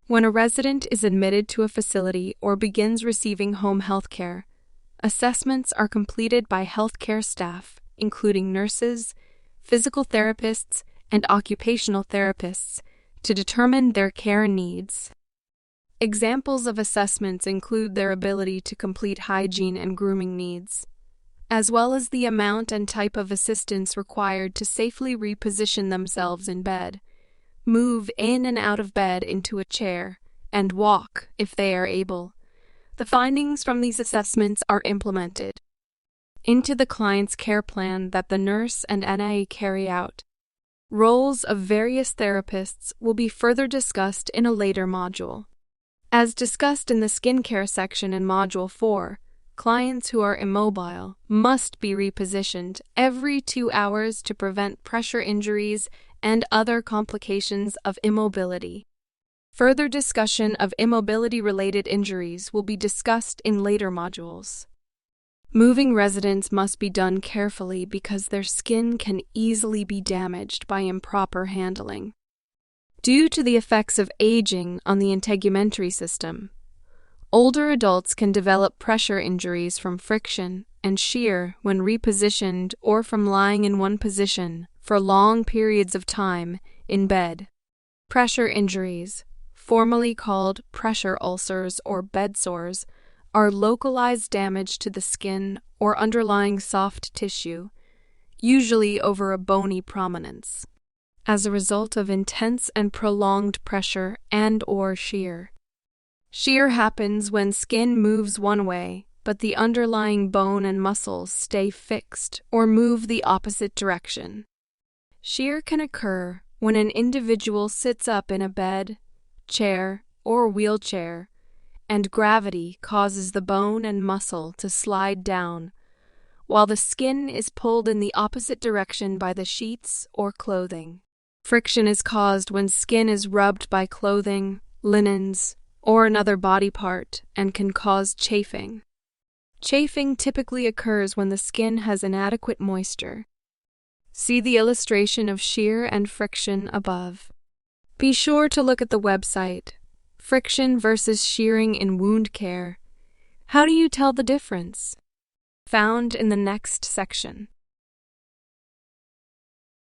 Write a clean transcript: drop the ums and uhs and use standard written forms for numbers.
When a resident is admitted to a facility or begins receiving home health care, assessments are completed by healthcare staff, including nurses, physical therapists, and occupational therapists, to determine their care needs. Examples of assessments include their ability to complete hygiene and grooming needs, as well as the amount and type of assistance required to safely reposition themselves in bed, move in and out of bed into a chair, and walk if they are able. The findings from these assessments are implemented into the client's care plan that the nurse and NA carry out. Roles of various therapists will be further discussed in a later module. As discussed in the skincare section in Module 4, clients who are immobile must be repositioned every 2 hours to prevent pressure injuries and other complications of immobility. Further discussion of immobility-related injuries will be discussed in later modules. Moving residents must be done carefully because their skin can easily be damaged by improper handling. Due to the effects of aging on the integumentary system, older adults can develop pressure injuries from friction and shear when repositioned or from lying in one position for long periods of time in bed. Pressure injuries, formerly called pressure ulcers or bed sores, are localized damage to the skin or underlying soft tissue, usually over a bony prominence, as a result of intense and prolonged pressure and/or shear. Shear happens when skin moves one way, but the underlying bone and muscles stay fixed or move the opposite direction. Shear can occur when an individual sits up in a bed, chair, or wheelchair, and gravity causes the bone and muscle to slide down, while the skin is pulled in the opposite direction by the sheets or clothing. Friction is caused when skin is rubbed by clothing, linens, or another body part and can cause chafing. Chafing typically occurs when the skin has inadequate moisture. See the illustration of shear and friction above. Be sure to look at the website, Friction versus Shearing in Wound Care. How do you tell the difference? Found in the next section.